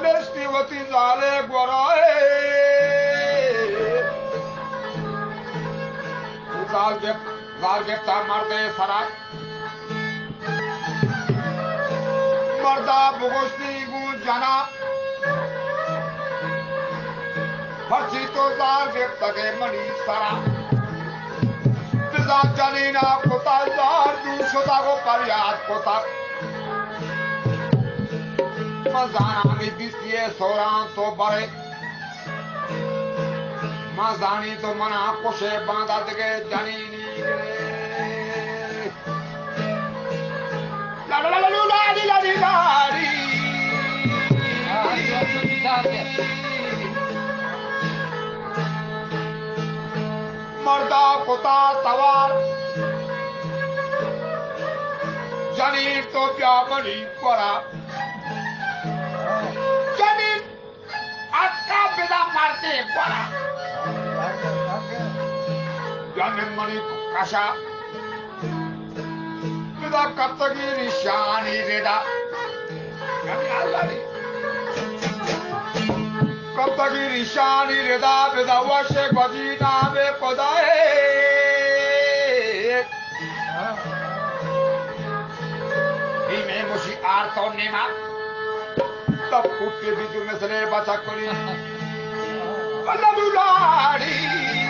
नेस्टिवती झाले गोराए जालगेप्ता मर्दे सराय मर्दा बुगोस्ती गु जना फर्ची तो जालगेप्ता के मनी सरा बिजा जनीना कोता जार दूसरा को परियाद कोता मजानी दिसिए सोरा तो बड़े मजानी तो मना कुशे बांधा दे जनीनी ला ला ला ला ला ला ला मर्दा कोता सवार जनीन तो क्या बड़ी पड़ा मारते पड़ा मणि कशा पिता कप्तगिरी शानी रेडा कप्तगिरी शानी रेडा पिता वर्षे बजीना में पदाए इमे मुशी आर्तो नेमा तब कुत्ते बीच में से बचा करी लुलाड़ी